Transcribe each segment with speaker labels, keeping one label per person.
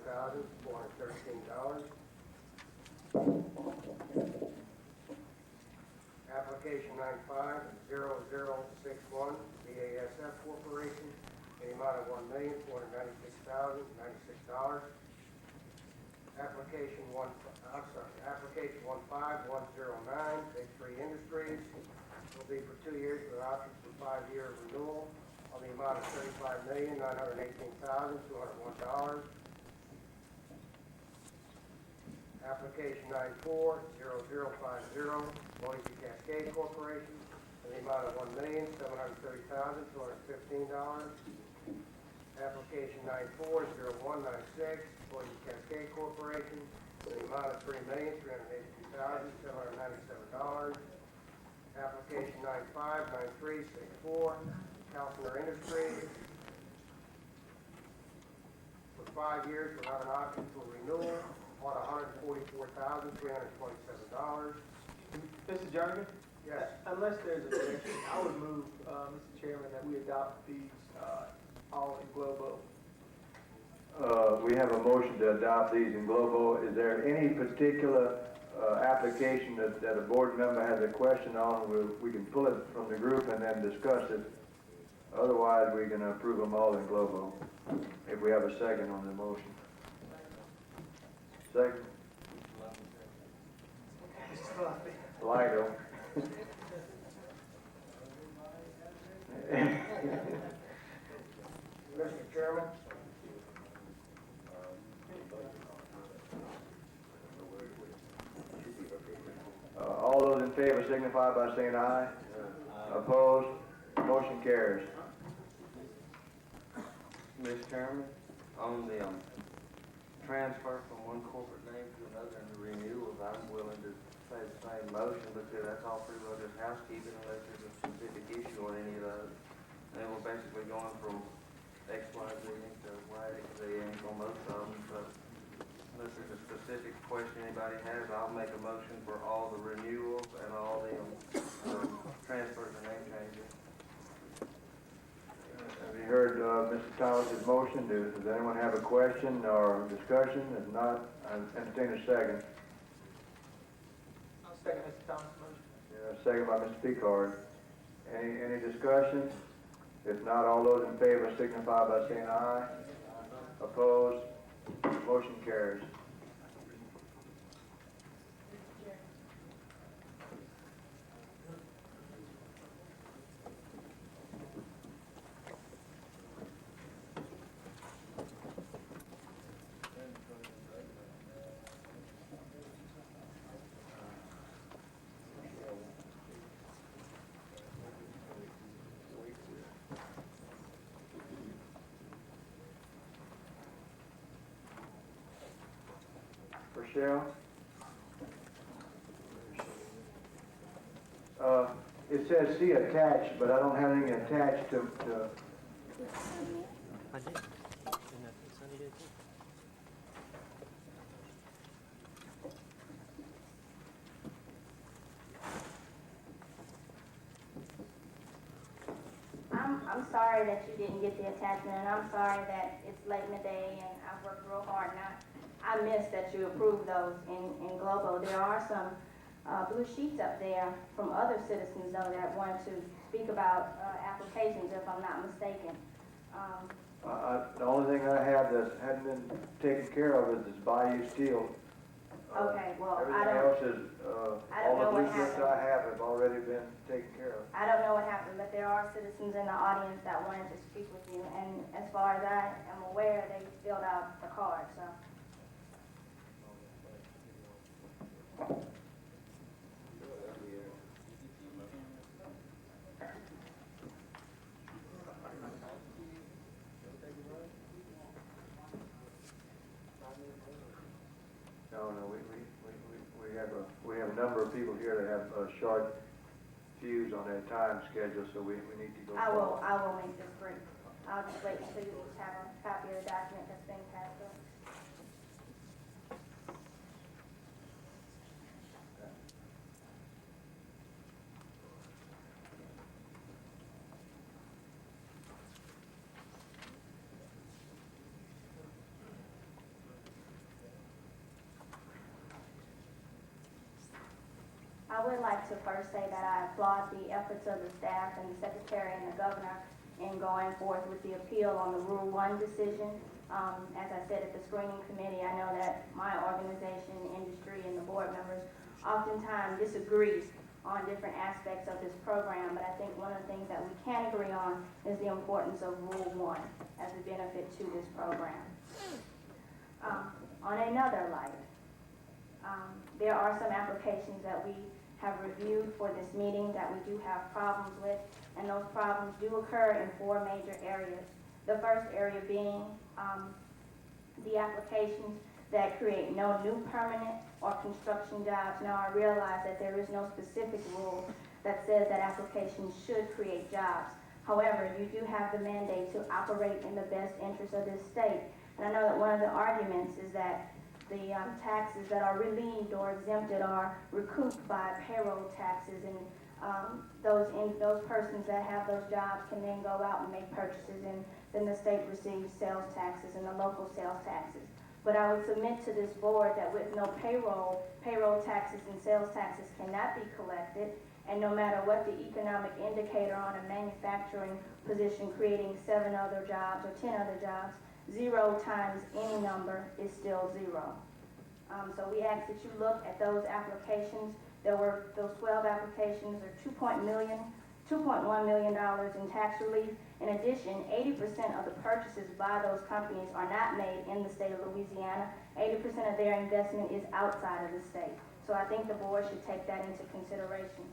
Speaker 1: $1,413. Application 950061, BASF Corporation, in the amount of $1,496,096. Application 15109, Big Three Industries, will be for 2 years with an option for 5-year renewal on the amount of $35,918,201. Application 940050, Boise Cascade Corporation, in the amount of $1,730,215. Application 940196, Boise Cascade Corporation, in the amount of $3,382,797. Application 959364, Calciner Industries, for 5 years without an option for renewal on $144,327.
Speaker 2: Mr. Jernigan?
Speaker 1: Yes.
Speaker 2: Unless there's objection, I would move, Mr. Chairman, that we adopt these all in globo.
Speaker 3: We have a motion to adopt these in globo. Is there any particular application that a board member has a question on? We can pull it from the group and then discuss it. Otherwise, we can approve them all in globo. If we have a second on the motion. Second. Lido.
Speaker 1: Mr. Chairman,
Speaker 3: all those in favor signify by saying aye. Opposed? Motion carries.
Speaker 4: Mr. Chairman, on the transfer from one corporate name to another and the renewals, I'm willing to say the same motion because that's all pretty well just housekeeping unless there's a specific issue on any of those. And then we're basically going from X, Y, Z to Y, X, Z on most of them. So unless there's a specific question anybody has, I'll make a motion for all the renewals and all the transfers and name changes.
Speaker 3: Have you heard Mr. Thomas's motion? Does anyone have a question or discussion? If not, I entertain a second.
Speaker 2: I'll second Mr. Thomas' motion.
Speaker 3: Second by Mr. Picard. Any discussion? If not, all those in favor signify by saying aye. Opposed? Motion carries. Rochelle? It says see attached, but I don't have anything attached to
Speaker 5: I did. And Sunny did too.
Speaker 6: I'm sorry that you didn't get the attachment, and I'm sorry that it's late in the day and I've worked real hard, and I missed that you approved those in Globo. There are some blue sheets up there from other citizens, though, that wanted to speak about applications, if I'm not mistaken.
Speaker 3: the only thing I have that hadn't been taken care of is this Bayou Steel.
Speaker 6: Okay, well,
Speaker 3: Everything else is,
Speaker 6: I
Speaker 3: all
Speaker 6: don't
Speaker 3: the
Speaker 6: know
Speaker 3: blue
Speaker 6: what
Speaker 3: strips
Speaker 6: happened.
Speaker 3: I have already been taken care of.
Speaker 6: I don't know what happened, but there are citizens in the audience that wanted to speak with you, and as far as I am aware, they filled out the card, so.
Speaker 3: No, we have a number of people here that have a short fuse on their time schedule, so we need to go.
Speaker 6: I will make this brief. I'll just wait until you just have a copy of the document that's been passed up. I would like to first say that I applaud the efforts of the staff and the secretary and the governor in going forth with the appeal on the Rule 1 decision. As I said at the screening committee, I know that my organization, industry, and the board members oftentimes disagree on different aspects of this program, but I think one of the things that we can agree on is the importance of Rule 1 as a benefit to this program. On another light, there are some applications that we have reviewed for this meeting that we do have problems with, and those problems do occur in 4 major areas. The first area being the applications that create no new permanent or construction jobs. Now, I realize that there is no specific rule that says that applications should create jobs. However, you do have the mandate to operate in the best interest of this state. And I know that one of the arguments is that the taxes that are relieved or exempted are recouped by payroll taxes, and those persons that have those jobs can then go out and make purchases, and then the state receives sales taxes and the local sales taxes. But I would submit to this board that with no payroll taxes and sales taxes cannot be collected, and no matter what the economic indicator on a manufacturing position creating 7 other jobs or 10 other jobs, 0 times any number is still 0. So we ask that you look at those applications. There were those 12 applications, or $2.1 million in tax relief. In addition, 80% of the purchases by those companies are not made in the state of Louisiana. 80% of their investment is outside of the state. So I think the board should take that into consideration.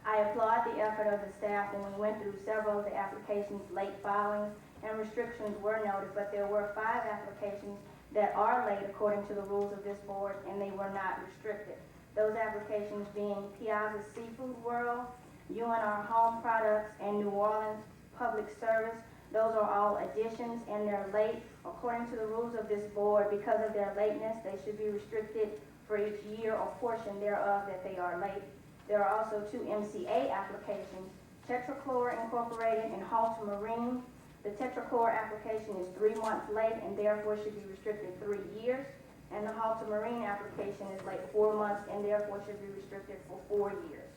Speaker 6: I applaud the effort of the staff when we went through several of the applications, late filings, and restrictions were noted, but there were 5 applications that are late according to the rules of this board, and they were not restricted. Those applications being Piazza Seafood World, UNR Home Products, and New Orleans Public Service. Those are all additions, and they're late. According to the rules of this board, because of their lateness, they should be restricted for each year or portion thereof that they are late. There are also 2 MCA applications, Tetrachlor Incorporated and Halter Marine. The Tetrachlor application is 3 months late and therefore should be restricted 3 years. And the Halter Marine application is late 4 months and therefore should be restricted for 4 years.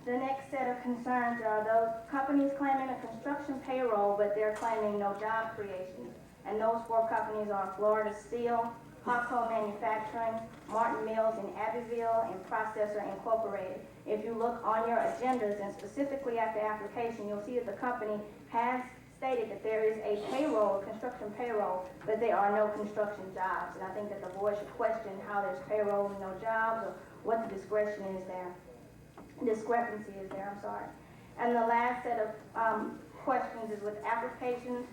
Speaker 6: The next set of concerns are those companies claiming a construction payroll, but they're claiming no job creation. And those 4 companies are Florida Steel, Hawco Manufacturing, Martin Mills in Abbeville, and Processor Incorporated. If you look on your agendas and specifically at the application, you'll see that the company has stated that there is a payroll, a construction payroll, but there are no construction jobs. And I think that the board should question how there's payroll and no jobs, or what the discrepancy is there, I'm sorry. And the last set of questions is with applications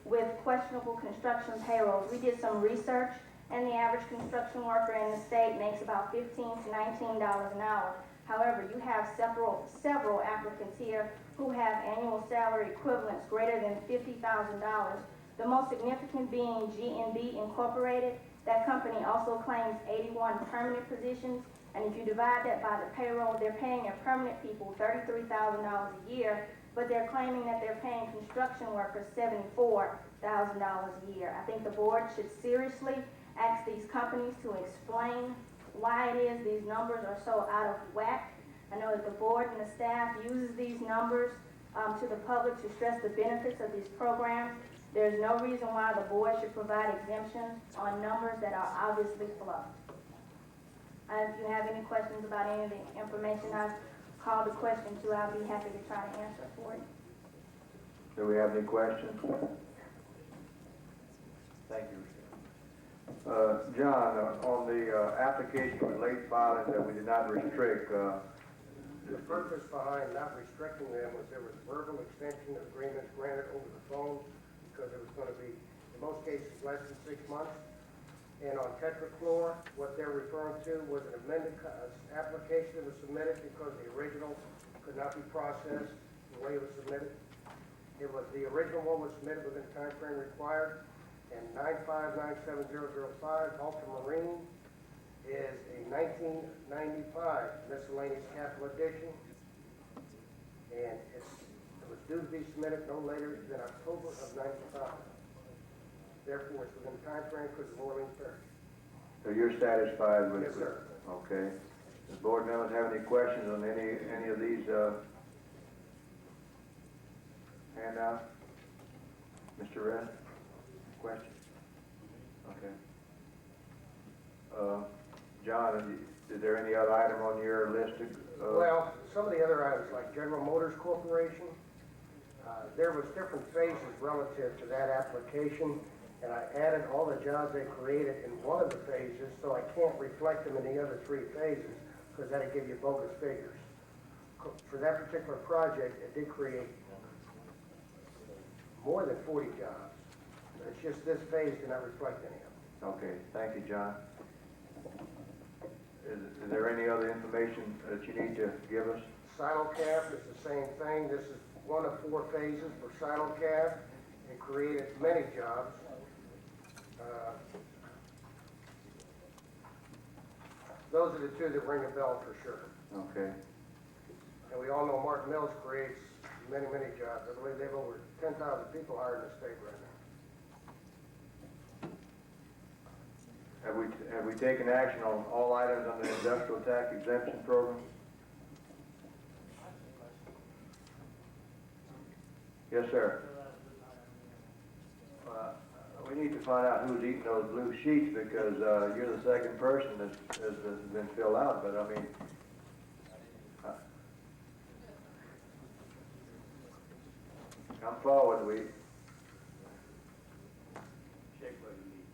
Speaker 6: with questionable construction payrolls. We did some research, and the average construction worker in the state makes about $15 to $19 an hour. However, you have several applicants here who have annual salary equivalents greater than $50,000. The most significant being G&B Incorporated. That company also claims 81 permanent positions, and if you divide that by the payroll, they're paying their permanent people $33,000 a year, but they're claiming that they're paying construction workers $74,000 a year. I think the board should seriously ask these companies to explain why it is these numbers are so out of whack. I know that the board and the staff uses these numbers to the public to stress the benefits of these programs. There's no reason why the board should provide exemptions on numbers that are obviously fluffed. If you have any questions about any of the information I've called a question to, I'll be happy to try to answer for you.
Speaker 3: Do we have any questions?
Speaker 4: Thank you.
Speaker 3: John, on the application with late filings that we did not restrict,
Speaker 1: The purpose behind not restricting them was there was verbal extension of agreements granted over the phone because it was going to be, in most cases, less than 6 months. And on Tetrachlor, what they're referring to was an amended application that was submitted because the original could not be processed the way it was submitted. The original one was submitted within the time frame required, and 9597005 Ultramarine is a 1995 miscellaneous capital addition, and it was due to be submitted no later than October of '95. Therefore, it's within the time frame because of Orleans Fair.
Speaker 3: so you're satisfied with?
Speaker 1: Yes, sir.
Speaker 3: Okay. Does board members have any questions on any of these, handouts? Mr. Red, question? Okay. John, is there any other item on your list?
Speaker 1: Well, some of the other items, like General Motors Corporation, there was different phases relative to that application, and I added all the jobs they created in one of the phases, so I can't reflect them in the other three phases, because that'd give you bogus figures. For that particular project, it did create more than 40 jobs. It's just this phase did not reflect any of them.
Speaker 3: Okay, thank you, John. Is there any other information that you need to give us?
Speaker 1: Simulcast is the same thing. This is one of 4 phases for simulcast. It created many jobs. Those are the 2 that ring a bell for sure.
Speaker 3: Okay.
Speaker 1: And we all know Martin Mills creates many, many jobs. I believe they have over 10,000 people hired in the state right now.
Speaker 3: Have we taken action on all items on the industrial tax exemption program? Yes, sir. We need to find out who's eating those blue sheets, because you're the second person that has been filled out, but I mean, come forward, we. Check what you need.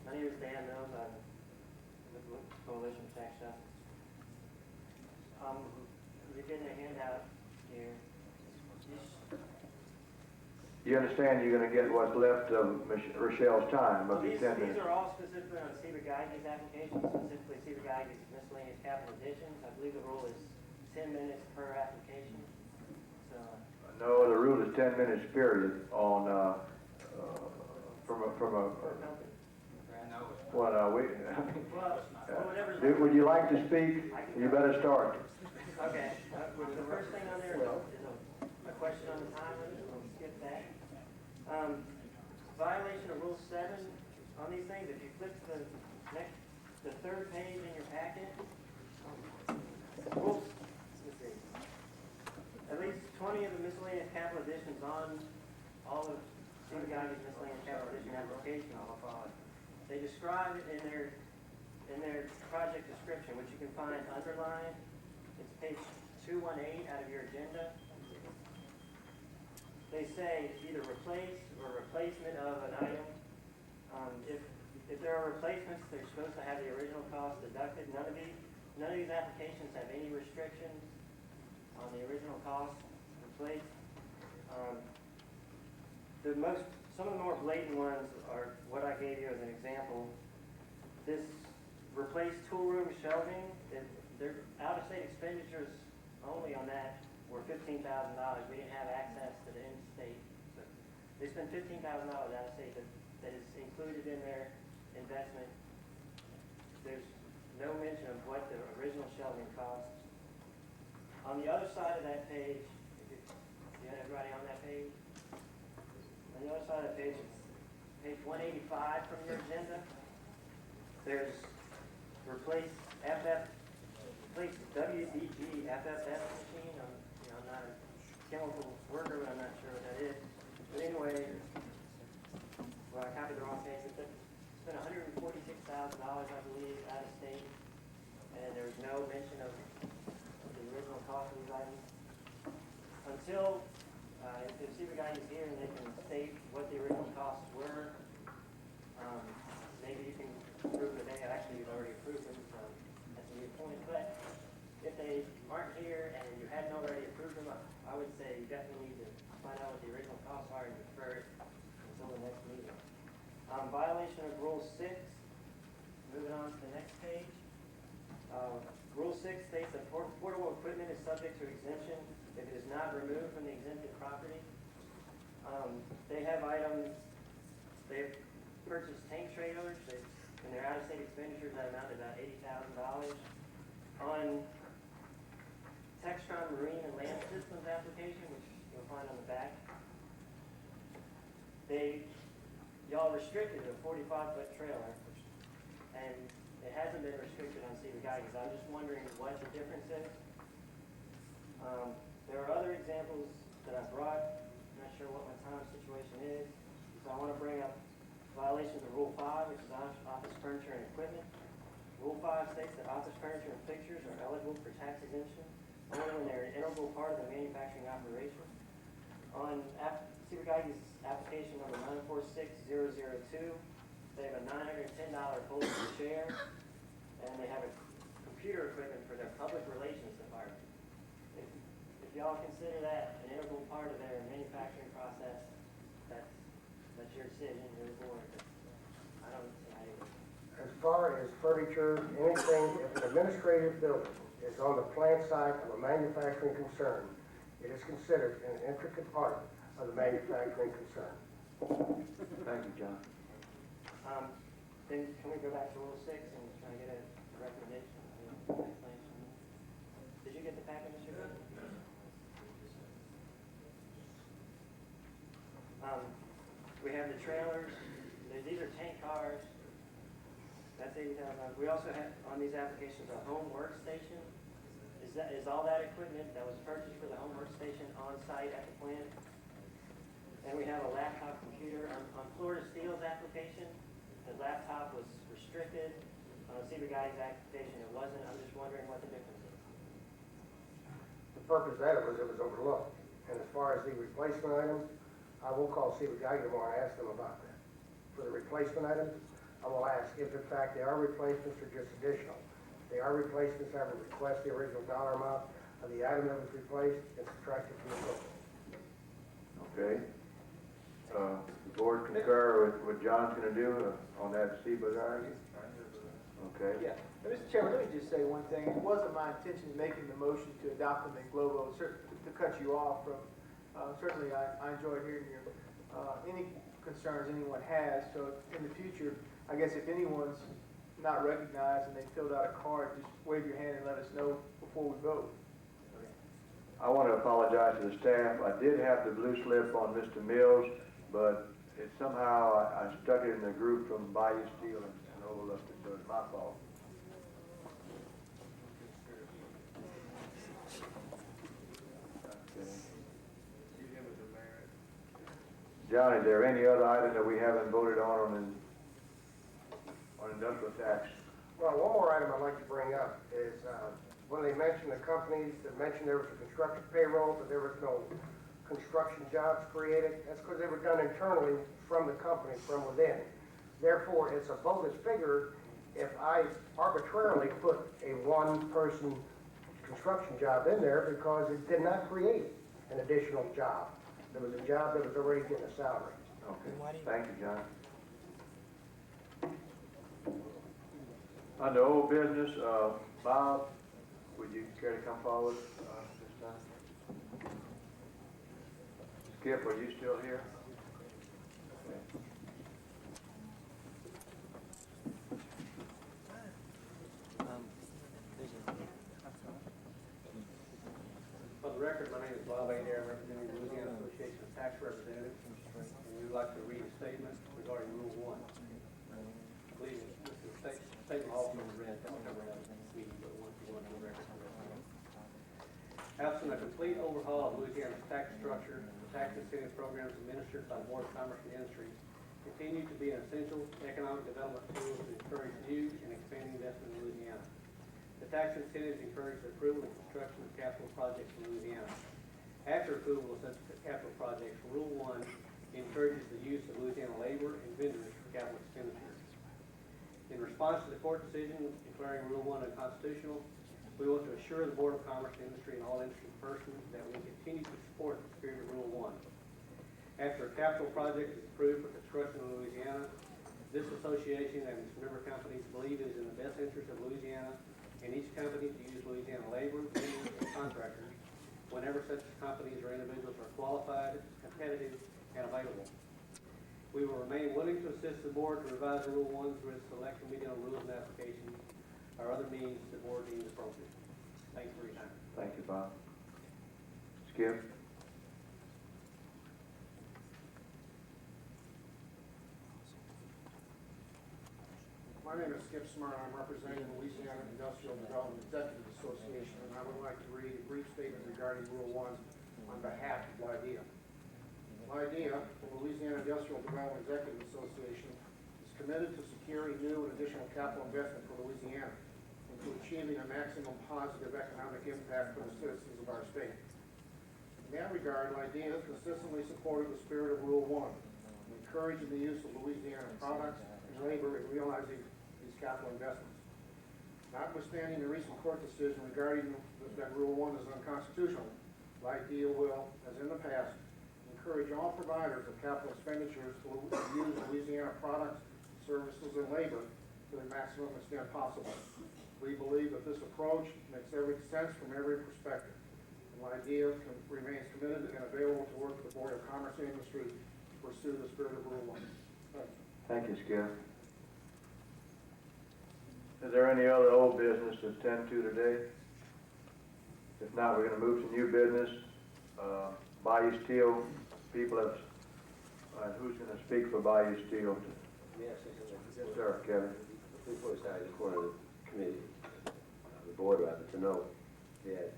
Speaker 5: My name is Dan Mills. I'm with the Coalition of Tax Justice. You're getting a handout here.
Speaker 3: You understand you're gonna get what's left of Rochelle's time,
Speaker 5: Well,
Speaker 3: of the
Speaker 5: these
Speaker 3: 10 minutes.
Speaker 5: are all specifically on Steve Geige's application, specifically Steve Geige's miscellaneous capital additions. I believe the rule is 10 minutes per application. So,
Speaker 3: No, the rule is 10 minutes period on, from a,
Speaker 5: per company.
Speaker 3: well,
Speaker 5: Well, whatever's.
Speaker 3: would you like to speak? You better start.
Speaker 5: Okay, the first thing on there is a question on the time limit. We'll skip that. Violation of Rule 7 on these things, if you flip to the third page in your packet, rules, let's see, at least 20 of the miscellaneous capital additions on all of Steve Geige's miscellaneous capital addition application. They describe it in their project description, which you can find underlined. It's page 218 out of your agenda. They say either replace or replacement of an item. If there are replacements, they're supposed to have the original cost deducted. None of these applications have any restrictions on the original cost replaced. Some of the more blatant ones are what I gave you as an example. This replaced tool room shelving, their out-of-state expenditures only on that were $15,000. We didn't have access to the in-state. So they spent $15,000 out of state that is included in their investment. There's no mention of what the original shelving cost. On the other side of that page, if you had everybody on that page? On the other side of the page, it's page 185 from your agenda. There's replace WDG FFS machine. I'm not a chemical worker, but I'm not sure what that is. But anyway, well, I copied the wrong page. It's been $146,000, I believe, out of state, and there's no mention of the original cost of these items. Until if Steve Geige is here and they can state what the original costs were, maybe you can approve today. Actually, you've already approved them, so that's a good point. But if they aren't here and you hadn't already approved them, I would say you definitely need to find out what the original costs are and defer it until the next meeting. Violation of Rule 6. Moving on to the next page. Rule 6 states that portable equipment is subject to exemption if it is not removed from the exempted property. They have items, they've purchased tank trailers, and their out-of-state expenditures that amount to about $80,000. On Textron Marine and Land Systems application, which you'll find on the back. Y'all restricted to a 45-foot trailer, and it hasn't been restricted on Cedar Geiges. I'm just wondering what the difference is. There are other examples that I brought. I'm not sure what my time situation is. So I want to bring up violations of Rule 5, which is office furniture and equipment. Rule 5 states that office furniture and fixtures are eligible for tax exemption only when they're an integral part of the manufacturing operation. On Cedar Geiges application number 946002, they have a $910 foldable chair, and they have a computer equipment for their public relations department. If y'all consider that an integral part of their manufacturing process, that's your decision, your board. I don't see how you.
Speaker 1: As far as furniture, anything, if an administrative building is on the plant site of a manufacturing concern, it is considered an intricate part of the manufacturing concern.
Speaker 3: Thank you, John.
Speaker 5: Then can we go back to Rule 6 and try to get a recommendation? Did you get the packet, Mr. Good? We have the trailers. These are tank cars. That's $80,000. We also have on these applications a home workstation. Is all that equipment that was purchased for the home workstation on site at the plant? And we have a laptop computer on Florida Steel's application. The laptop was restricted. On Cedar Geiges' application, it wasn't. I'm just wondering what the difference is.
Speaker 1: The purpose of that was it was overlooked. And as far as the replacement items, I will call Cedar Geiges tomorrow and ask them about that. For the replacement items, I will ask if in fact they are replacements or just additional. If they are replacements, I will request the original dollar amount of the item that was replaced and subtract it from the total.
Speaker 3: Okay. The board concur with what John's gonna do on that Seabury argument? Okay.
Speaker 2: Yeah. Now, Mr. Chairman, let me just say one thing. It wasn't my intention making the motion to adopt them in Globo, to cut you off from, certainly I enjoy hearing your, any concerns anyone has. So in the future, I guess if anyone's not recognized and they filled out a card, just wave your hand and let us know before we vote.
Speaker 3: I want to apologize to the staff. I did have the blue slip on Mr. Mills, but it somehow, I stuck it in the group from Bayou Steel and overlooked it, so it's my fault. Okay. John, is there any other item that we haven't voted on industrial tax?
Speaker 1: Well, one more item I'd like to bring up is when they mentioned the companies that mentioned there was a construction payroll, but there was no construction jobs created. That's because they were done internally from the company, from within. Therefore, it's a bogus figure if I arbitrarily put a one-person construction job in there because it did not create an additional job. There was a job that was already getting a salary.
Speaker 3: Okay, thank you, John. Under old business, Bob, would you care to come forward this time? Skip, are you still here? Okay.
Speaker 7: For the record, my name is Bob Adair, representing the Louisiana Association of Tax Representatives, and we'd like to read a statement regarding Rule 1. I believe this is a statement also read, that's never had a meeting, but once you want to record. Absent a complete overhaul of Louisiana's tax structure, the tax incentive programs administered by the Board of Commerce and Industry continue to be an essential economic development tool to encourage new and expanding investment in Louisiana. The tax incentives encourage the approval and construction of capital projects in Louisiana. After approval of such capital projects, Rule 1 encourages the use of Louisiana labor and vendors for capital expenditures. In response to the court decision declaring Rule 1 unconstitutional, we want to assure the Board of Commerce and Industry and all interested persons that we continue to support the spirit of Rule 1. After a capital project is approved for construction in Louisiana, this association and its member companies believe it is in the best interest of Louisiana and each company to use Louisiana labor, vendors, and contractors whenever such companies or individuals are qualified, competitive, and available. We will remain willing to assist the board to revise Rule 1 through its select committee on rules and applications or other means the board deems appropriate. Thanks for your time.
Speaker 3: Thank you, Bob. Skip?
Speaker 1: My name is Skip Smart. I'm representing the Louisiana Industrial Development Executive Association, and I would like to read a brief statement regarding Rule 1 on behalf of LIDEA. LIDEA, the Louisiana Industrial Development Executive Association, is committed to securing new and additional capital investment for Louisiana and to achieving a maximum positive economic impact for the citizens of our state. In that regard, LIDEA has consistently supported the spirit of Rule 1, encouraging the use of Louisiana products and labor in realizing these capital investments. Notwithstanding the recent court decision regarding that Rule 1 is unconstitutional, LIDEA will, as in the past, encourage all providers of capital expenditures to use Louisiana products, services, and labor to the maximum extent possible. We believe that this approach makes every sense from every perspective, and LIDEA remains committed and available to work with the Board of Commerce and Industry to pursue the spirit of Rule 1. Thank you.
Speaker 3: Thank you, Skip. Is there any other old business to attend to today? If not, we're going to move to new business. Bayou Steel people have, who's going to speak for Bayou Steel?
Speaker 8: May I say something?
Speaker 3: Yes, sir, Kevin.
Speaker 8: Before I just wanted the committee, the board rather, to know that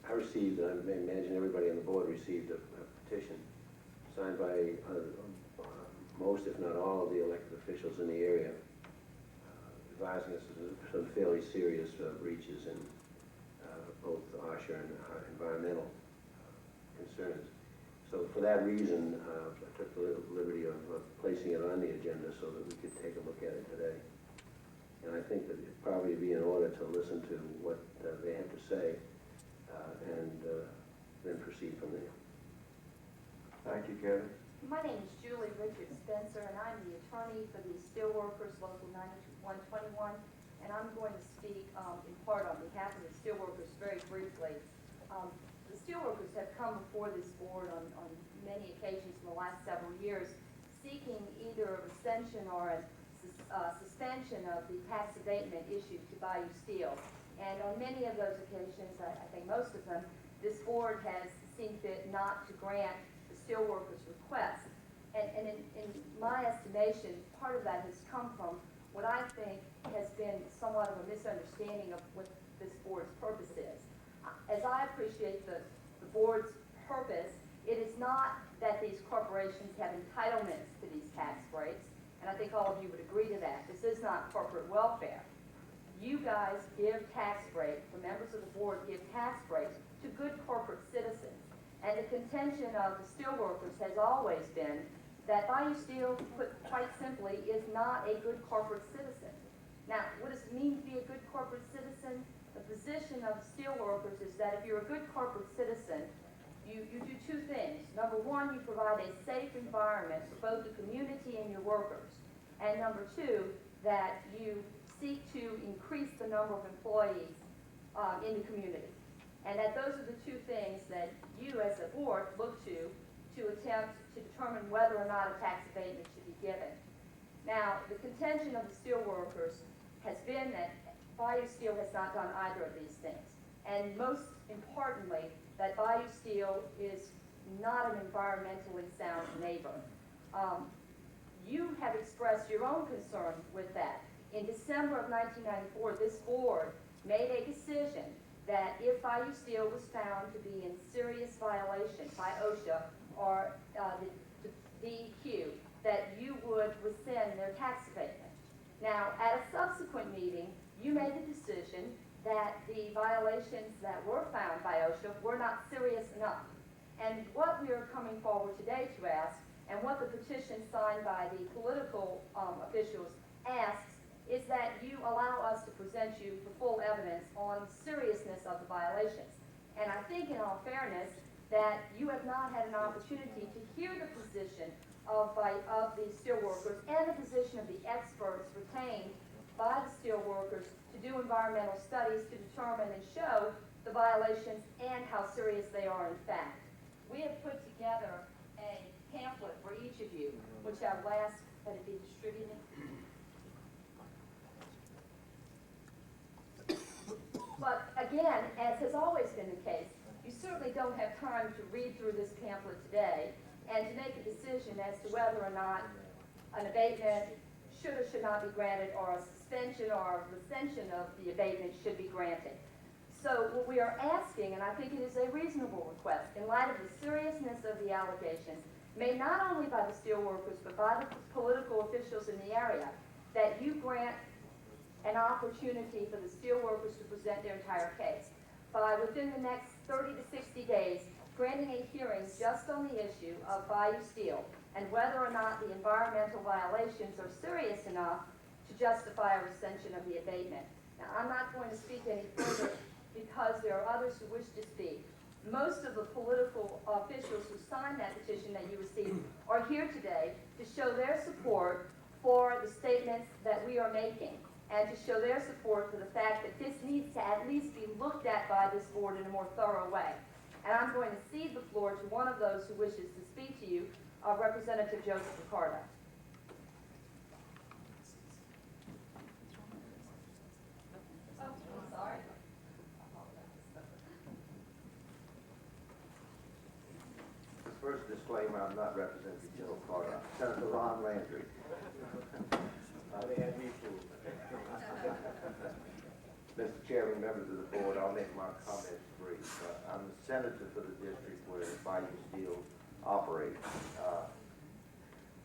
Speaker 8: I received, and I imagine everybody on the board received a petition signed by most, if not all, of the elected officials in the area, advising us of some fairly serious breaches in both OSHA and environmental concerns. So for that reason, I took the liberty of placing it on the agenda so that we could take a look at it today. And I think that it'd probably be in order to listen to what they have to say and then proceed from there.
Speaker 3: Thank you, Kevin.
Speaker 9: My name is Julie Richard Spencer, and I'm the attorney for the Steelworkers Local 9121, and I'm going to speak in part on behalf of the Steelworkers very briefly. The Steelworkers have come before this board on many occasions in the last several years seeking either a rescission or a suspension of the tax abatement issued to Bayou Steel. And on many of those occasions, I think most of them, this board has seen fit not to grant the Steelworkers' request. And in my estimation, part of that has come from what I think has been somewhat of a misunderstanding of what this board's purpose is. As I appreciate the board's purpose, it is not that these corporations have entitlements to these tax breaks, and I think all of you would agree to that. This is not corporate welfare. You guys give tax breaks, the members of the board give tax breaks to good corporate citizens. And the contention of the Steelworkers has always been that Bayou Steel, put quite simply, is not a good corporate citizen. Now, what does it mean to be a good corporate citizen? The position of the Steelworkers is that if you're a good corporate citizen, you do two things. Number one, you provide a safe environment for both the community and your workers. And number two, that you seek to increase the number of employees in the community. And that those are the two things that you as a board look to attempt to determine whether or not a tax abatement should be given. Now, the contention of the Steelworkers has been that Bayou Steel has not done either of these things. And most importantly, that Bayou Steel is not an environmentally sound neighbor. You have expressed your own concern with that. In December of 1994, this board made a decision that if Bayou Steel was found to be in serious violation by OSHA or the DEQ, that you would rescind their tax abatement. Now, at a subsequent meeting, you made the decision that the violations that were found by OSHA were not serious enough. And what we are coming forward today to ask, and what the petition signed by the political officials asks, is that you allow us to present you the full evidence on the seriousness of the violations. And I think, in all fairness, that you have not had an opportunity to hear the position of the Steelworkers and the position of the experts retained by the Steelworkers to do environmental studies to determine and show the violations and how serious they are in fact. We have put together a pamphlet for each of you, which I will ask that it be distributed. But again, as has always been the case, you certainly don't have time to read through this pamphlet today and to make a decision as to whether or not an abatement should or should not be granted, or a suspension or a recension of the abatement should be granted. So what we are asking, and I think it is a reasonable request, in light of the seriousness of the allegations, made not only by the steelworkers, but by the political officials in the area, that you grant an opportunity for the steelworkers to present their entire case. By within the next 30 to 60 days, granting a hearing just on the issue of Bayou Steel and whether or not the environmental violations are serious enough to justify a recension of the abatement. Now, I'm not going to speak any further because there are others who wish to speak. Most of the political officials who signed that petition that you received are here today to show their support for the statements that we are making and to show their support for the fact that this needs to at least be looked at by this board in a more thorough way. And I'm going to cede the floor to one of those who wishes to speak to you, Representative Joseph Ricardo. Oh, I'm sorry.
Speaker 8: First disclaimer, I'm not Representative Joe Carter, I'm Senator Ron Landry. They had me fooled. Mr. Chairman, members of the board, I'll make my comments brief. I'm the senator for the district where Bayou Steel operates.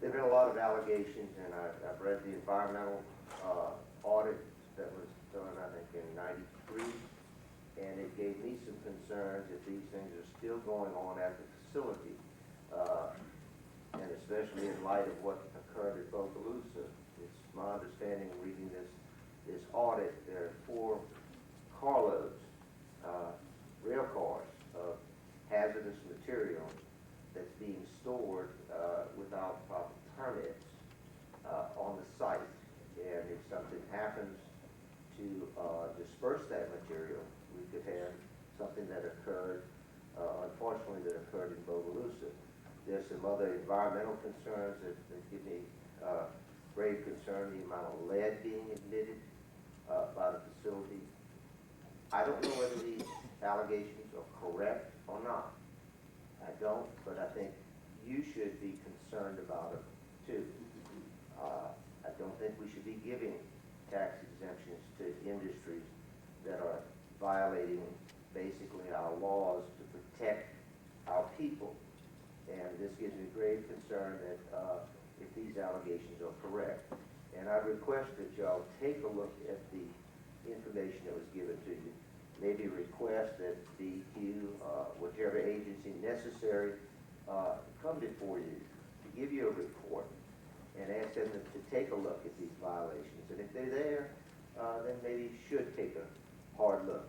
Speaker 8: There have been a lot of allegations, and I've read the environmental audit that was done, I think, in '93, and it gave me some concerns if these things are still going on at the facility, and especially in light of what occurred at Bogalusa. It's my understanding, reading this audit, there are 4 carloads, rail cars of hazardous material that's being stored without proper permits on the site. And if something happens to disperse that material, we could have something that occurred, unfortunately, that occurred in Bogalusa. There's some other environmental concerns that give me grave concern, the amount of lead being emitted by the facility. I don't know whether these allegations are correct or not. I don't, but I think you should be concerned about it too. I don't think we should be giving tax exemptions to industries that are violating basically our laws to protect our people. And this gives me grave concern that if these allegations are correct. And I request that y'all take a look at the information that was given to you. Maybe request that DEQ, whichever agency necessary, come before you to give you a report and ask them to take a look at these violations. And if they're there, then maybe you should take a hard look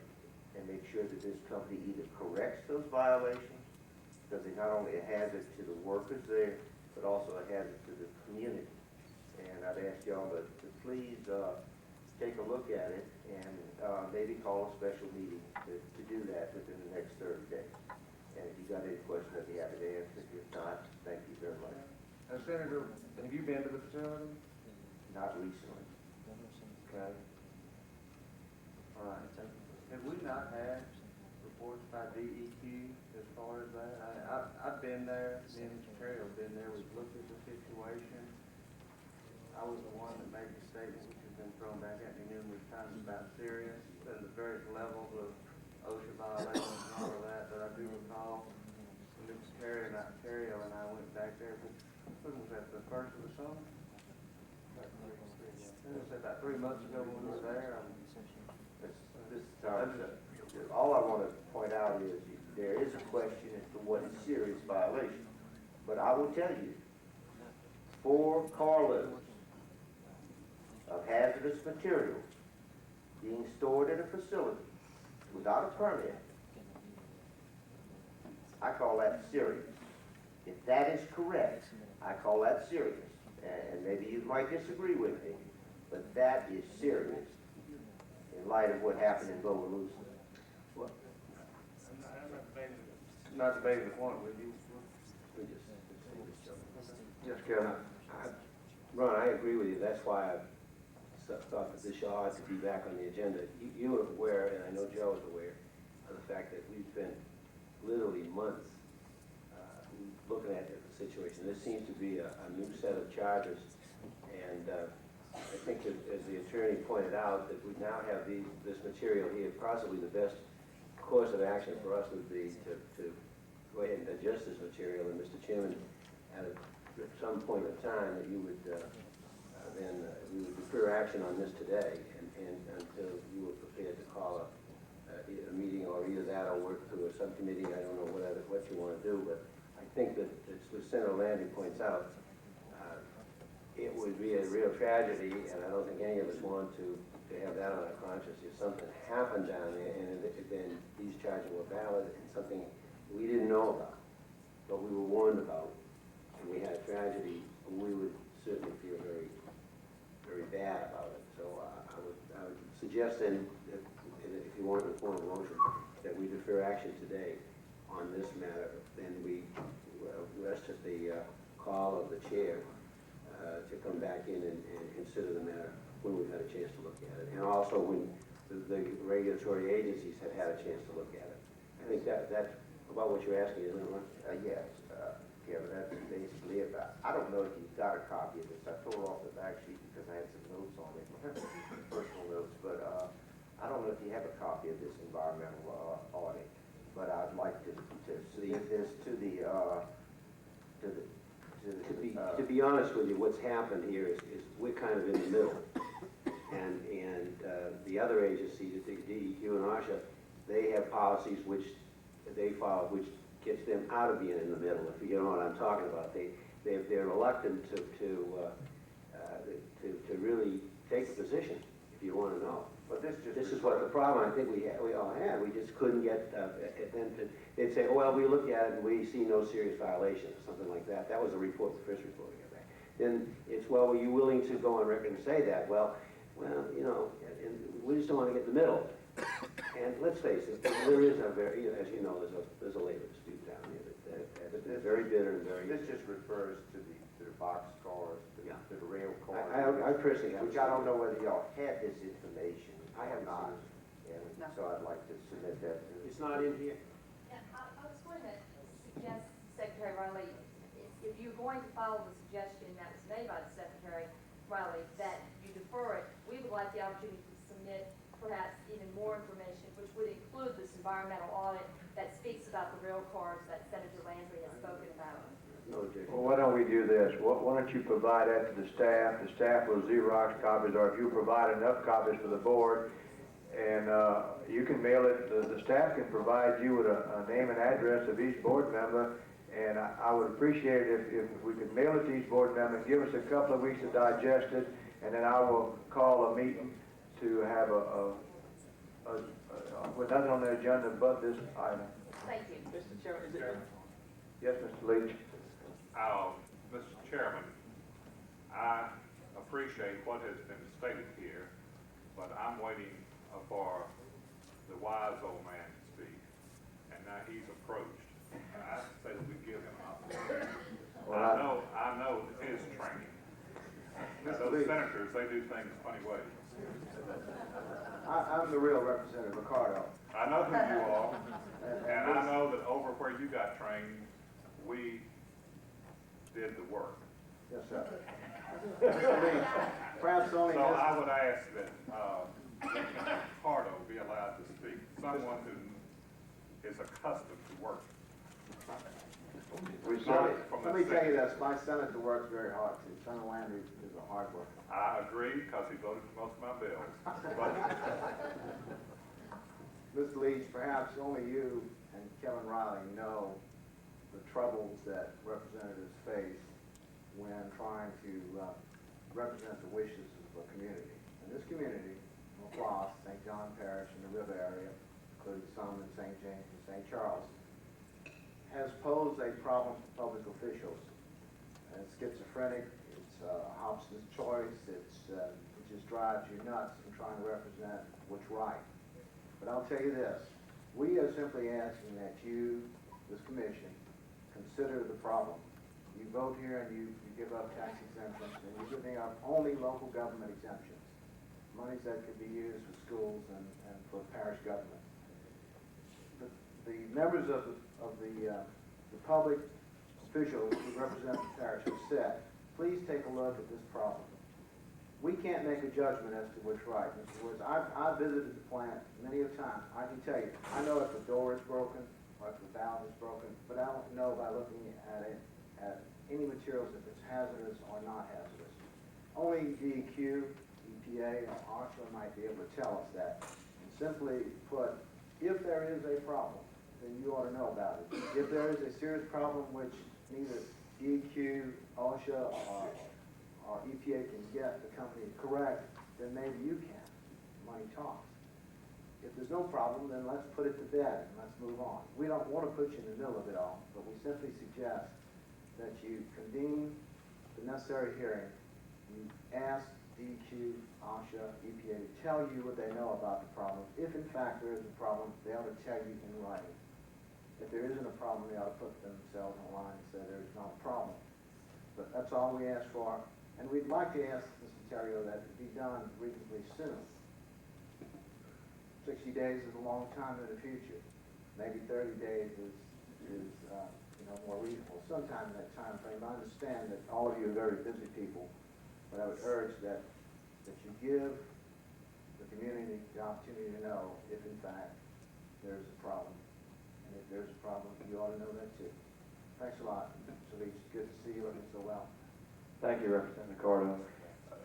Speaker 8: and make sure that this company either corrects those violations, because they're not only a hazard to the workers there, but also a hazard to the community. And I'd ask y'all to please take a look at it and maybe call a special meeting to do that within the next 30 days. And if you got any questions, I'd be happy to answer. If not, thank you very much.
Speaker 4: Senator, have you been to the facility?
Speaker 8: Not recently.
Speaker 4: Okay. All right. Have we not had reports by DEQ as far as that? I've been there, me and Mr. Terry have been there, we've looked at the situation. I was the one that made the statement, which has been thrown back at me numerous times about serious and the various levels of OSHA violations and all of that, but I do recall Mr. Terry and I went back there, when was that, the first of the summer? It was about 3 months ago when we were there.
Speaker 8: All I want to point out is there is a question as to what is serious violation. But I will tell you, 4 carloads of hazardous materials being stored in a facility without a permit, I call that serious. If that is correct, I call that serious. And maybe you might disagree with me, but that is serious in light of what happened in Bogalusa.
Speaker 4: Not debating the point with you.
Speaker 8: Yes, Kevin.
Speaker 10: Ron, I agree with you. That's why I thought that this ought to be back on the agenda. You are aware, and I know Joe is aware, of the fact that we've been literally months looking at the situation. This seems to be a new set of charges, and
Speaker 8: I think that, as the attorney pointed out, that we now have this material here, possibly the best course of action for us would be to go ahead and adjust this material, and Mr. Chairman, at some point in time, that you would, we would defer action on this today, and until you were prepared to call a meeting, or either that or work through a subcommittee. I don't know what you want to do, but I think that, as Senator Landry points out, it would be a real tragedy, and I don't think any of us want to have that on our conscience. If something happened down there, and then these charges were valid, and something we didn't know about, but we were warned about, and we had a tragedy, we would certainly feel very, very bad about it. So I would suggest then, that if you want to form a motion, that we defer action today on this matter, then we rest at the call of the chair to come back in and consider the matter when we've had a chance to look at it, and also when the regulatory agencies have had a chance to look at it. I think that's about what you're asking, isn't it, Ron?
Speaker 11: Yes, Kevin, that's basically it. I don't know if you've got a copy of this. I tore off the back sheet because I had some notes on it, personal notes, but I don't know if you have a copy of this environmental audit, but I'd like to submit this to the
Speaker 8: To be honest with you, what's happened here is we're kind of in the middle. And the other agencies, the DEQ and OSHA, they have policies which they follow, which gets them out of being in the middle, if you know what I'm talking about. They're reluctant to really take a position, if you want to know.
Speaker 11: But this
Speaker 8: is what the problem I think we all had. We just couldn't get them to. They'd say, oh, well, we looked at it and we see no serious violation, or something like that. That was the report, the first report we got back. Then it's, well, were you willing to go on record and say that? Well, you know, and we just don't want to get in the middle. And let's face it, there is a very, as you know, there's a labor dispute down here that's very bitter and very.
Speaker 11: This just refers to the box cars, to the rail cars.
Speaker 8: I personally have.
Speaker 11: Which I don't know whether y'all had this information.
Speaker 8: I have not.
Speaker 11: And so I'd like to submit that to.
Speaker 8: It's not in here.
Speaker 9: Yeah, I was going to suggest, Secretary Riley, if you're going to follow the suggestion that was made by the Secretary Riley, that you defer it, we would like the opportunity to submit perhaps even more information, which would include this environmental audit that speaks about the rail cars that Senator Landry has spoken about.
Speaker 8: No objection.
Speaker 3: Well, why don't we do this? Why don't you provide that to the staff? The staff will Xerox copies, or if you provide enough copies for the board, and you can mail it, the staff can provide you with a name and address of each board member, and I would appreciate it if we could mail it to each board member and give us a couple of weeks to digest it, and then I will call a meeting to have with nothing on the agenda but this item.
Speaker 9: Thank you.
Speaker 2: Mr. Chairman, is it?
Speaker 3: Yes, Mr. Leach?
Speaker 12: Mr. Chairman, I appreciate what has been stated here, but I'm waiting for the wise old man to speak, and now he's approached. I say that we give him an opportunity.
Speaker 3: Well,
Speaker 12: I know his training. Now, those senators, they do things funny ways.
Speaker 3: I'm the real representative, Ricardo.
Speaker 12: I know who you are, and I know that over where you got trained, we did the work.
Speaker 3: Yes, sir.
Speaker 2: Perhaps only
Speaker 12: So
Speaker 2: this.
Speaker 12: I would ask that Ricardo be allowed to speak, someone who is accustomed to working.
Speaker 3: Let me tell you this, my senator works very hard too. Senator Landry is a hard worker.
Speaker 12: I agree, because he voted for most of my bills. But
Speaker 13: Mr. Leach, perhaps only you and Kevin Riley know the troubles that representatives face when trying to represent the wishes of a community. And this community, across St. John Parish and the river area, including some in St. James and St. Charles, has posed a problem to public officials. And it's schizophrenic, it's Hobson's choice, it just drives you nuts in trying to represent what's right. But I'll tell you this, we are simply asking that you, this commission, consider the problem. You vote here and you give up tax exemptions, and you're giving up only local government exemptions, monies that could be used for schools and for parish government. The members of the public officials who represent the parish have said, please take a look at this problem. we can't make a judgment as to what's right. Mr. Woods, I've visited the plant many a time. I can tell you, I know if the door is broken or if the valve is broken, but I don't know by looking at it, at any materials if it's hazardous or not hazardous. Only DEQ, EPA, and OSHA might be able to tell us that. And simply put, if there is a problem, then you ought to know about it. If there is a serious problem which neither DEQ, OSHA, or EPA can get the company to correct, then maybe you can. Money talks. If there's no problem, then let's put it to bed and let's move on. We don't want to put you in the middle of it all, but we simply suggest that you convene the necessary hearing. You ask DEQ, OSHA, EPA to tell you what they know about the problem. If in fact there is a problem, they ought to tell you in writing. If there isn't a problem, they ought to put themselves in line and say there's not a problem. But that's all we ask for. And we'd like to ask, Mr. Terrio, that it be done reasonably soon. 60 days is a long time in the future. Maybe 30 days is more reasonable. Sometime in that time frame. I understand that all of you are very busy people, but I would urge that you give the community the opportunity to know if in fact there's a problem. And if there's a problem, you ought to know that too. Thanks a lot, Mr. Leach. Good to see you looking so well.
Speaker 3: Thank you, Representative Carter.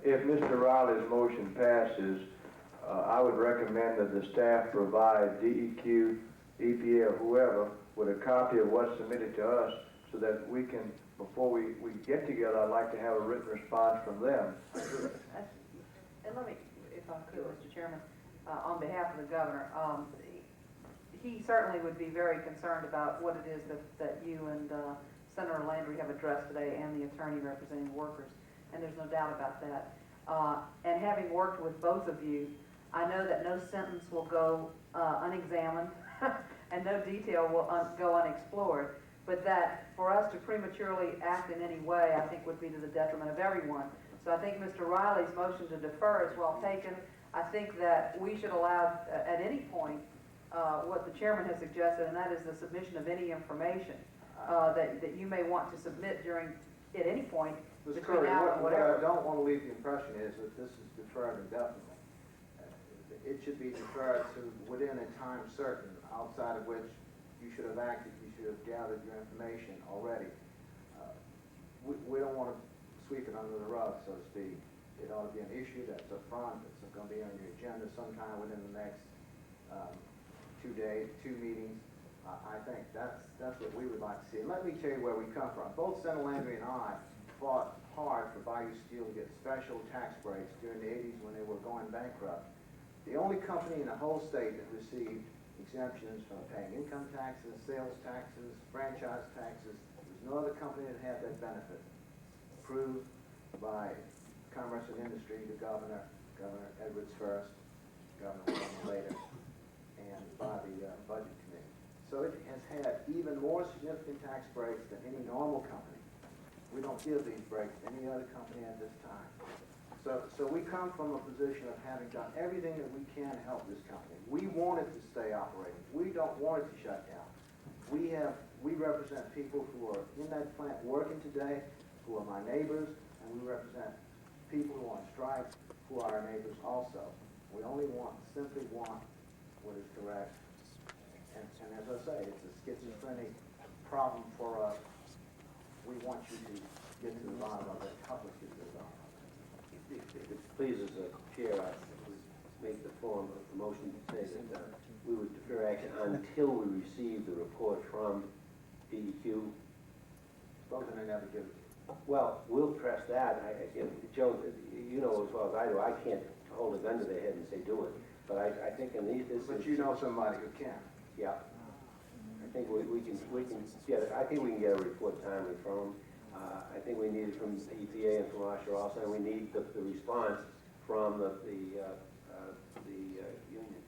Speaker 3: If Mr. Riley's motion passes, I would recommend that the staff provide DEQ, EPA, or whoever with a copy of what's submitted to us so that we can, before we get together, I'd like to have a written response from them.
Speaker 14: And let me, if I could, Mr. Chairman, on behalf of the governor, he certainly would be very concerned about what it is that you and Senator Landry have addressed today and the attorney representing workers, and there's no doubt about that. And having worked with both of you, I know that no sentence will go unexamined and no detail will go unexplored, but that for us to prematurely act in any way, I think would be to the detriment of everyone. So I think Mr. Riley's motion to defer is well taken. I think that we should allow at any point what the chairman has suggested, and that is the submission of any information that you may want to submit at any point
Speaker 13: Mr.
Speaker 14: between
Speaker 13: Curry,
Speaker 14: now and
Speaker 13: what
Speaker 14: whatever.
Speaker 13: I don't want to leave the impression is that this is deferred indefinitely. It should be deferred to within a time certain, outside of which you should have acted, you should have gathered your information already. We don't want to sweep it under the rug, so to speak. It ought to be an issue that's up front, that's going to be on your agenda sometime within the next 2 days, 2 meetings. I think that's what we would like to see. And let me tell you where we come from. Both Senator Landry and I fought hard for Bayou Steel to get special tax breaks during the 80s when they were going bankrupt. The only company in the whole state that received exemptions from paying income taxes, sales taxes, franchise taxes, there's no other company that had that benefit. Approved by Commerce and Industry, the governor, Governor Edwards first, Governor Wilson later, and by the Budget Committee. So it has had even more significant tax breaks than any normal company. We don't give these breaks to any other company at this time. So we come from a position of having done everything that we can to help this company. We want it to stay operating. We don't want it to shut down. We represent people who are in that plant working today, who are my neighbors, and we represent people who are on strike, who are our neighbors also. We only simply want what is correct. And as I say, it's a schizophrenic problem for us. We want you to get to the bottom of it, help us get to the bottom of it.
Speaker 8: If it pleases the chair, I would make the form of the motion to say that we would defer action until we receive the report from DEQ.
Speaker 13: Supposing they never give it to you.
Speaker 8: Well, we'll press that. Joe, you know as well as I do, I can't hold a gun to their head and say do it. But I think in these,
Speaker 13: But you know somebody who can.
Speaker 8: Yeah. I think we can get it. I think we can get a report timely from them. I think we need it from the EPA and from OSHA also, and we need the response from the union.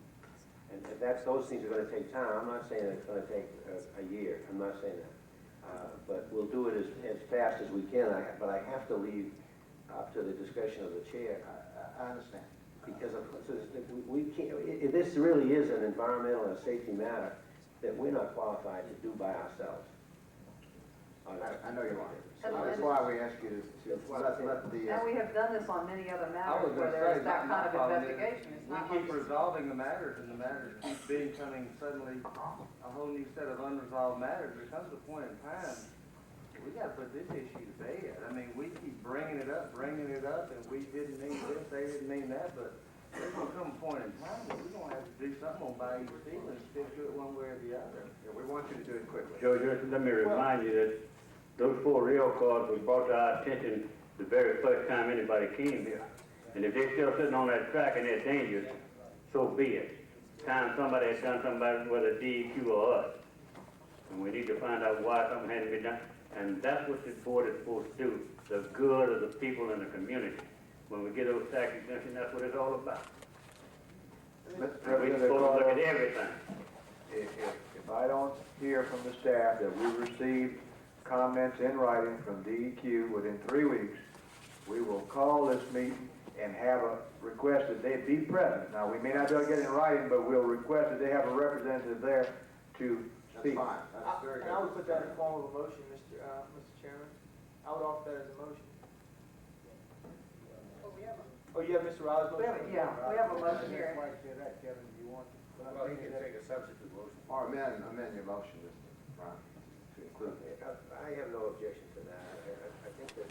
Speaker 8: And those things are going to take time. I'm not saying it's going to take a year. I'm not saying that. But we'll do it as fast as we can. But I have to leave up to the discretion of the chair.
Speaker 13: I understand.
Speaker 8: Because we can't. This really is an environmental and safety matter that we're not qualified to do by ourselves.
Speaker 13: I know you are.
Speaker 14: And-
Speaker 13: That's why we ask you to let the,
Speaker 14: And we have done this on many other
Speaker 4: I was
Speaker 14: matters where
Speaker 4: gonna
Speaker 14: there
Speaker 4: say,
Speaker 14: is that
Speaker 4: my
Speaker 14: kind of
Speaker 4: problem is,
Speaker 14: investigation. It's
Speaker 4: we
Speaker 14: not
Speaker 4: keep
Speaker 14: like it's-
Speaker 4: resolving the matters, and the matters keep becoming suddenly a whole new set of unresolved matters. There comes a point in time, we gotta put this issue to bed. I mean, we keep bringing it up, and we didn't mean this, they didn't mean that, but there's gonna come a point in time where we're gonna have to do something on Bayou Steel and stick to it one way or the other.
Speaker 13: yeah, we want you to do it quickly.
Speaker 15: Joe, just let me remind you that those 4 rail cars were brought to our attention the very first time anybody came here. And if they're still sitting on that track and they're dangerous, so be it. Time somebody has done something about it, whether DEQ or us. And we need to find out why something hadn't been done. And that's what this board is supposed to do, the good of the people in the community. When we get those tax exemptions, that's what it's all about. And we're supposed to look at everything.
Speaker 3: If I don't hear from the staff that we received comments in writing from DEQ within 3 weeks, we will call this meeting and have a request that they be present. Now, we may not be able to get it in writing, but we'll request that they have a representative there to
Speaker 13: That's
Speaker 3: speak.
Speaker 13: fine, that's very
Speaker 2: And I would
Speaker 13: good.
Speaker 2: put that in the form of a motion, Mr. Chairman. I would offer that as a motion. Oh, you have Mr. Riley's
Speaker 14: We
Speaker 2: motion?
Speaker 14: have, yeah, we have a motion here.
Speaker 1: Why say that, Kevin, do you want?
Speaker 11: Well, you can take a substitute motion.
Speaker 13: Or amend your motion, Mr. Brown, to include.
Speaker 10: I have no objection to that. I think that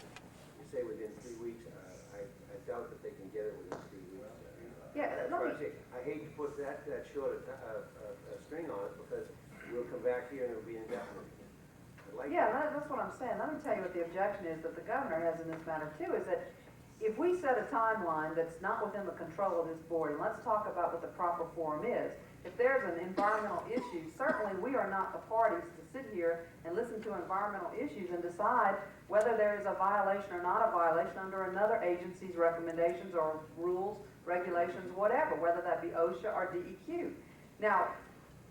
Speaker 10: you say within 3 weeks, I doubt that they can get it within 3 weeks.
Speaker 14: Yeah,
Speaker 10: That's
Speaker 14: let
Speaker 10: why I
Speaker 14: me-
Speaker 10: say, I hate to put that short a string on it, because we'll come back here and it'll be indefinite. I'd like
Speaker 14: Yeah,
Speaker 10: that.
Speaker 14: that's what I'm saying. Let me tell you what the objection is that the governor has in this matter too, is that if we set a timeline that's not within the control of this board, and let's talk about what the proper forum is. If there's an environmental issue, certainly we are not the parties to sit here and listen to environmental issues and decide whether there is a violation or not a violation under another agency's recommendations or rules, regulations, whatever, whether that be OSHA or DEQ. Now,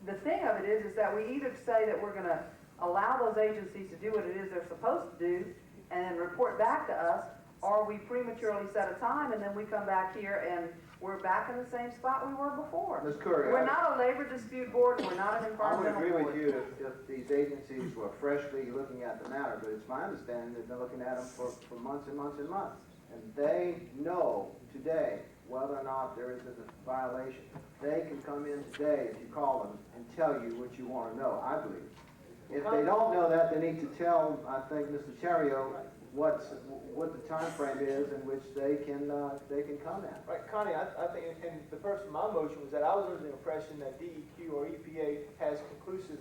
Speaker 14: the thing of it is that we either say that we're gonna allow those agencies to do what it is they're supposed to do and then report back to us, or we prematurely set a time and then we come back here and we're back in the same spot we were before.
Speaker 13: Ms. Curry,
Speaker 14: We're not a labor dispute board, we're not an
Speaker 13: I would
Speaker 14: environmental
Speaker 13: agree
Speaker 14: board.
Speaker 13: with you if these agencies were freshly looking at the matter, but it's my understanding they've been looking at them for months and months and months. And they know today whether or not there is a violation. They can come in today if you call them and tell you what you want to know, I believe. If they don't know that, they need to tell, I think, Mr. Terrio, what the time frame is in which they can comment.
Speaker 2: Right, Connie, I think, and the purpose of my motion was that I was under the impression that DEQ or EPA has conclusive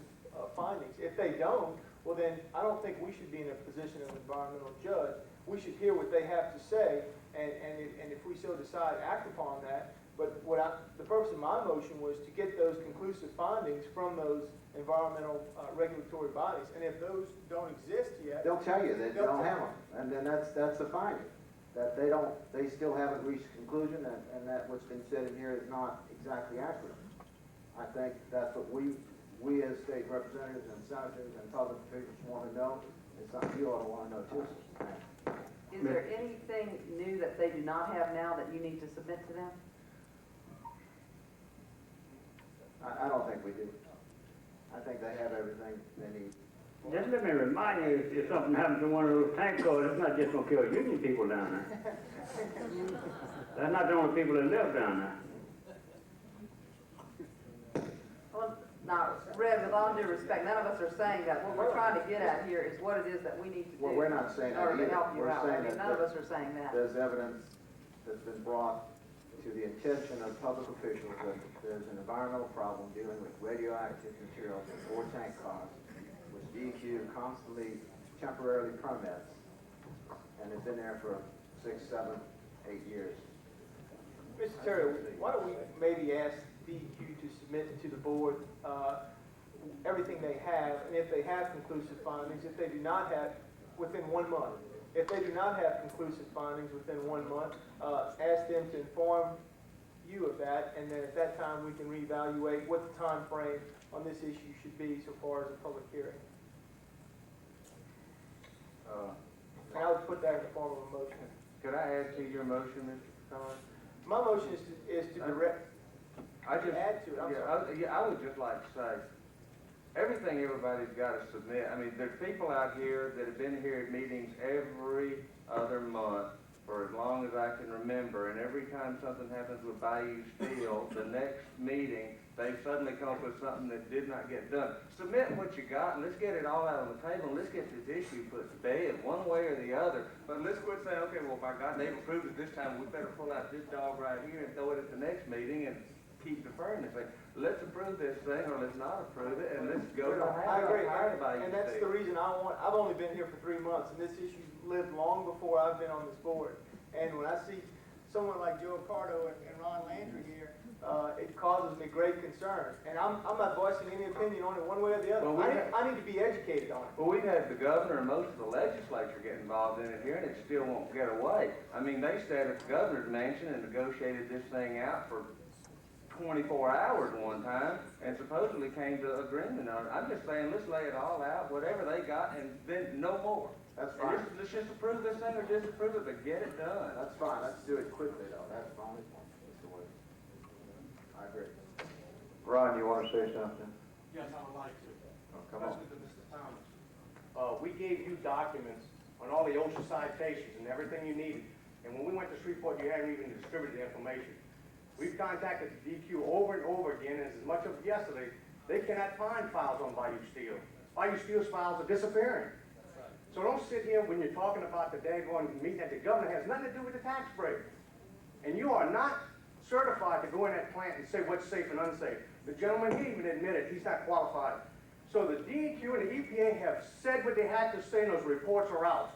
Speaker 2: findings. If they don't, well then, I don't think we should be in a position of environmental judge. We should hear what they have to say, and if we so decide, act upon that. But the purpose of my motion was to get those conclusive findings from those environmental regulatory bodies. And if those don't exist yet,
Speaker 13: They'll tell you that they don't have them, and then that's a finding, that they still haven't reached a conclusion, and that what's been said in here is not exactly accurate. I think that's what we as state representatives and senators and public officials want to know, and something you ought to want to know too.
Speaker 14: Is there anything new that they do not have now that you need to submit to them?
Speaker 13: I don't think we do. I think they have everything they need.
Speaker 15: Just let me remind you, if something happens to one of those tank cars, it's not just gonna kill union people down there. That's not the only people that live down there.
Speaker 14: Well, now, Rev, with all due respect, none of us are saying that. What we're trying to get at here is what it is that we need to do.
Speaker 13: Well, we're not saying
Speaker 14: in
Speaker 13: that
Speaker 14: order to
Speaker 13: either.
Speaker 14: help you
Speaker 13: We're
Speaker 14: out. I
Speaker 13: saying
Speaker 14: mean,
Speaker 13: that
Speaker 14: none of us are saying that.
Speaker 13: There's evidence that's been brought to the attention of public officials that there's an environmental problem dealing with radioactive materials in 4 tank cars, which DEQ constantly temporarily permits, and it's been there for 6, 7, 8 years.
Speaker 2: Mr. Terry, why don't we maybe ask DEQ to submit to the board everything they have, and if they have conclusive findings, if they do not have, within 1 month. If they do not have conclusive findings within 1 month, ask them to inform you of that, and then at that time we can reevaluate what the time frame on this issue should be so far as a public hearing. And I would put that in the form of a motion.
Speaker 4: Could I add to your motion, Mr. Collins?
Speaker 2: My motion is to direct,
Speaker 4: I just,
Speaker 2: add to it, I'm sorry.
Speaker 4: I would just like to say, everything everybody's gotta submit. I mean, there's people out here that have been here at meetings every other month for as long as I can remember, and every time something happens with Bayou Steel, the next meeting, they suddenly come up with something that did not get done. Submit what you got, and let's get it all out on the table, and let's get this issue put to bed, one way or the other. But let's quit saying, okay, well, by God, they've approved it this time, we better pull out this dog right here and throw it at the next meeting and keep deferring this thing. Let's approve this thing, or let's not approve it, and let's go to
Speaker 2: I agree,
Speaker 4: Bayou
Speaker 2: and that's the
Speaker 4: Steel.
Speaker 2: reason I've only been here for 3 months, and this issue lived long before I've been on this board. And when I see someone like Joe Pardo and Ron Landry here, it causes me great concern. And I'm not voicing any opinion on it one way or the other.
Speaker 4: Well,
Speaker 2: I need to be educated on it.
Speaker 4: Well, we've had the governor and most of the legislature get involved in it here, and it still won't get away. I mean, they sat at the governor's mansion and negotiated this thing out for 24 hours one time, and supposedly came to agreement on it. I'm just saying, let's lay it all out, whatever they got, and then no more.
Speaker 2: That's fine.
Speaker 4: Let's just approve this thing or disapprove it, but get it done.
Speaker 13: That's fine, let's do it quickly though, that's my only point, Mr. Williams. I agree.
Speaker 3: Ron, you want to say something?
Speaker 16: Yes, I would like to.
Speaker 3: Oh, come on.
Speaker 16: Especially to Mr. Thomas. We gave you documents on all the OSHA citations and everything you needed. And when we went to Shreveport, you hadn't even distributed the information. We've contacted the DQ over and over again, and as much of yesterday, they cannot find files on Bayou Steel. Bayou Steel's files are disappearing. So don't sit here when you're talking about the daggone meeting that the governor has nothing to do with the tax break. And you are not certified to go in that plant and say what's safe and unsafe. The gentleman, he even admitted he's not qualified. So the DEQ and the EPA have said what they had to say, and those reports are out.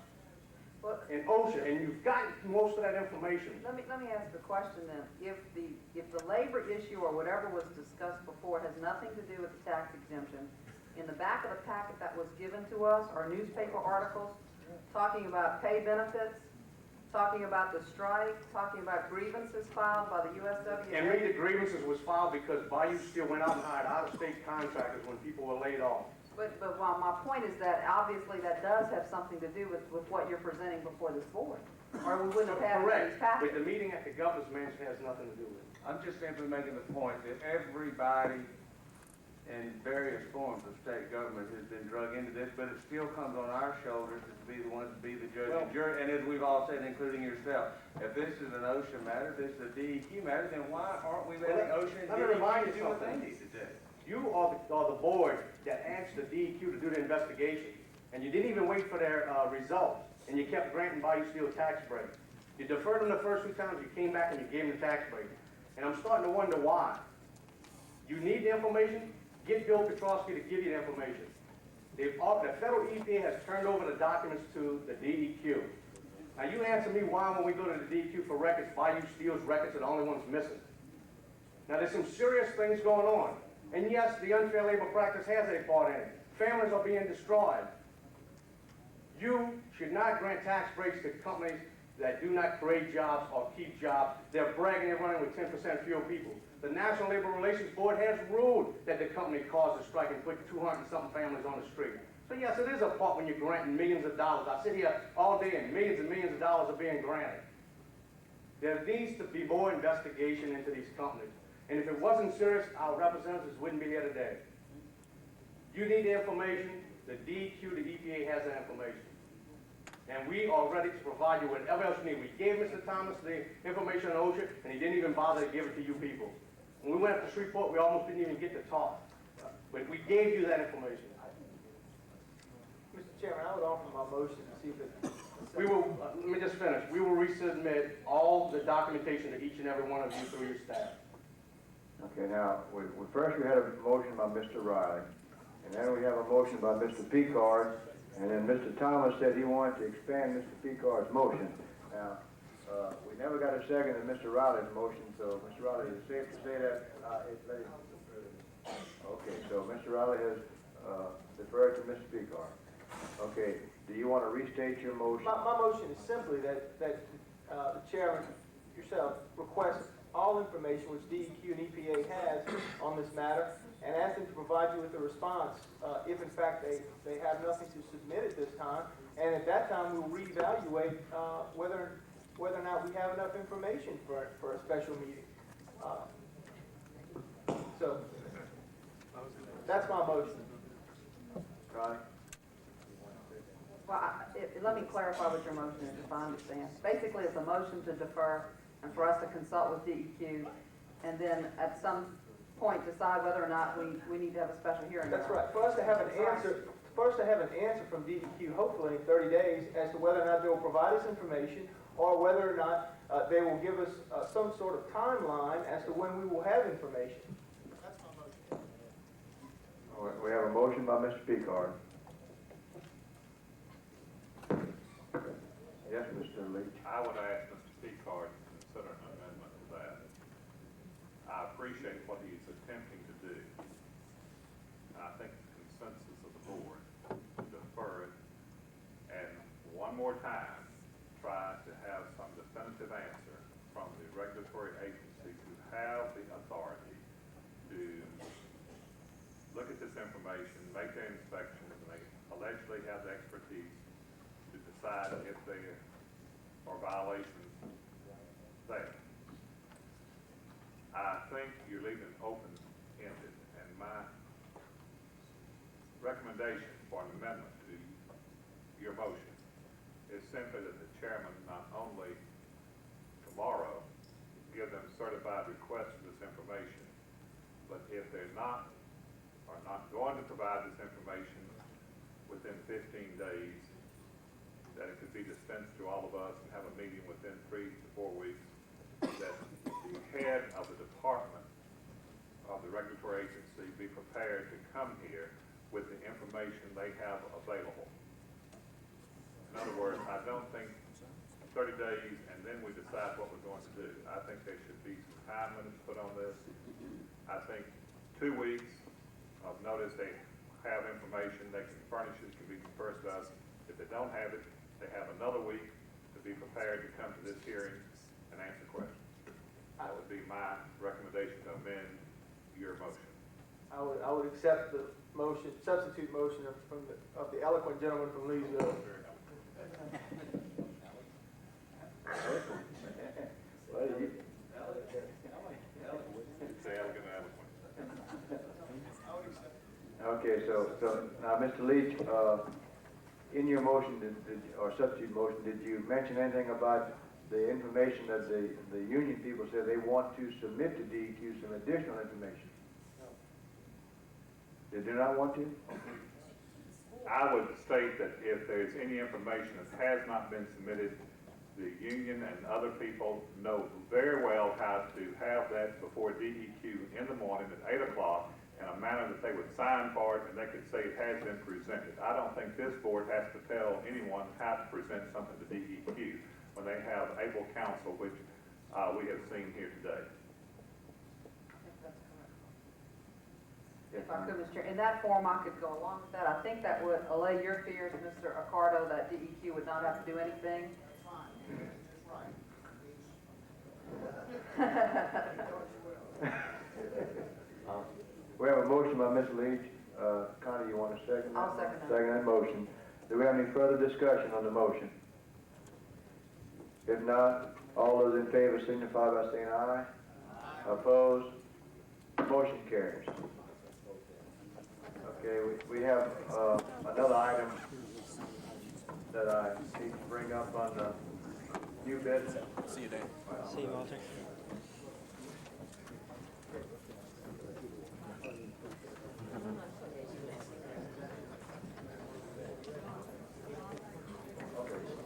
Speaker 16: In OSHA, and you've gotten most of that information.
Speaker 14: Let me ask a question then. If the labor issue or whatever was discussed before has nothing to do with the tax exemption, in the back of the packet that was given to us are newspaper articles talking about pay benefits, talking about the strike, talking about grievances filed by the USWA.
Speaker 16: And maybe the grievances was filed because Bayou Steel went out and hired out-of-state contractors when people were laid off.
Speaker 14: But well, my point is that obviously that does have something to do with what you're presenting before this board. Or we wouldn't have had these
Speaker 16: Correct,
Speaker 14: packets.
Speaker 16: but the meeting at the governor's mansion has nothing to do with it.
Speaker 4: I'm just simply making the point that everybody in various forms of state government has been drug into this, but it still comes on our shoulders to be the ones to be the judge and jury, and as we've all said, including yourself, if this is an OSHA matter, this is a DEQ matter, then why aren't we letting OSHA and
Speaker 16: Let me remind
Speaker 4: DEQ
Speaker 16: you
Speaker 4: do what they
Speaker 16: something.
Speaker 4: need to do?
Speaker 16: You are the board that asked the DEQ to do the investigation, and you didn't even wait for their results, and you kept granting Bayou Steel tax break. You deferred them the first 2 times, you came back and you gave them the tax break. And I'm starting to wonder why. You need the information, get Bill Petrosky to give you the information. The federal EPA has turned over the documents to the DEQ. Now you answer me why when we go to the DEQ for records, Bayou Steel's records are the only ones missing. Now there's some serious things going on. And yes, the unfair labor practice has a part in it. Families are being destroyed. You should not grant tax breaks to companies that do not create jobs or keep jobs. They're bragging they're running with 10% fewer people. The National Labor Relations Board has ruled that the company caused a strike and put 200 and something families on the street. So yes, it is a part when you're granting millions of dollars. I sit here all day and millions of dollars are being granted. There needs to be more investigation into these companies. And if it wasn't serious, our representatives wouldn't be here today. You need the information, the DEQ, the EPA has that information. And we are ready to provide you whatever else you need. We gave Mr. Thomas the information on OSHA, and he didn't even bother to give it to you people. When we went up to Shreveport, we almost didn't even get to talk. But we gave you that information.
Speaker 2: Mr. Chairman, I would offer my motion to see if it...
Speaker 16: We will, let me just finish. We will resubmit all the documentation to each and every one of you through your staff.
Speaker 3: Okay, now, first we had a motion by Mr. Riley, and then we have a motion by Mr. Picard, and then Mr. Thomas said he wanted to expand Mr. Picard's motion. Now, we never got a second in Mr. Riley's motion, so Mr. Riley, is it safe to say that? Okay, so Mr. Riley has deferred to Mr. Picard. Okay, do you want to restate your motion?
Speaker 2: My motion is simply that the chairman, yourself, requests all information which DEQ and EPA has on this matter, and ask them to provide you with a response if in fact they have nothing to submit at this time. And at that time, we'll reevaluate whether or not we have enough information for a special meeting. So that's my motion.
Speaker 3: Connie?
Speaker 14: Well, let me clarify what your motion is, if I understand. Basically, it's a motion to defer and for us to consult with DEQ, and then at some point decide whether or not we need to have a special hearing.
Speaker 2: That's right. For us to have an answer from DEQ, hopefully in 30 days, as to whether or not they will provide us information, or whether or not they will give us some sort of timeline as to when we will have information.
Speaker 3: All right, we have a motion by Mr. Picard. Yes, Mr. Leach.
Speaker 12: I would ask Mr. Picard to consider an amendment to that. I appreciate what he's attempting to do. I think the consensus of the board to defer it and one more time try to have some definitive answer from the regulatory agency who have the authority to look at this information, make their inspections, and they allegedly have the expertise to decide if there are violations there. I think you're leaving it open-ended, and my recommendation for an amendment to your motion is simply that the chairman not only tomorrow give them certified requests for this information, but if they're not going to provide this information within 15 days, that it could be dispensed to all of us and have a meeting within 3 to 4 weeks, that the head of the department of the regulatory agency be prepared to come here with the information they have available. In other words, I don't think 30 days and then we decide what we're going to do. I think there should be some time limits put on this. I think 2 weeks of notice they have information, they can furnish it, can be dispersed to us. If they don't have it, they have another week to be prepared to come to this hearing and answer questions. That would be my recommendation to amend your motion.
Speaker 2: I would accept the motion, substitute motion of the eloquent gentleman from Leesville.
Speaker 12: Say elegant and eloquent.
Speaker 3: Okay, so now, Mr. Leach, in your motion, or substitute motion, did you mention anything about the information that the union people said they want to submit to DEQ some additional information?
Speaker 7: No.
Speaker 3: They do not want to?
Speaker 12: I would state that if there's any information that has not been submitted, the union and other people know very well how to have that before DEQ in the morning at 8 o'clock in a manner that they would sign for it and they could say it has been presented. I don't think this board has to tell anyone how to present something to DEQ when they have able counsel, which we have seen here today.
Speaker 14: If I could, Mr. Chair, in that form, I could go along with that. I think that would allay your fears, Mr. Accardo, that DEQ would not have to do anything.
Speaker 3: We have a motion by Ms. Leach. Connie, you want to second that?
Speaker 14: I'll second that.
Speaker 3: Second that motion. Do we have any further discussion on the motion? If not, all those in favor signify by saying aye. Aye. Opposed? Motion carries. Okay, we have another item that I need to bring up on the new business.
Speaker 17: See you, Dan. See you, Walter.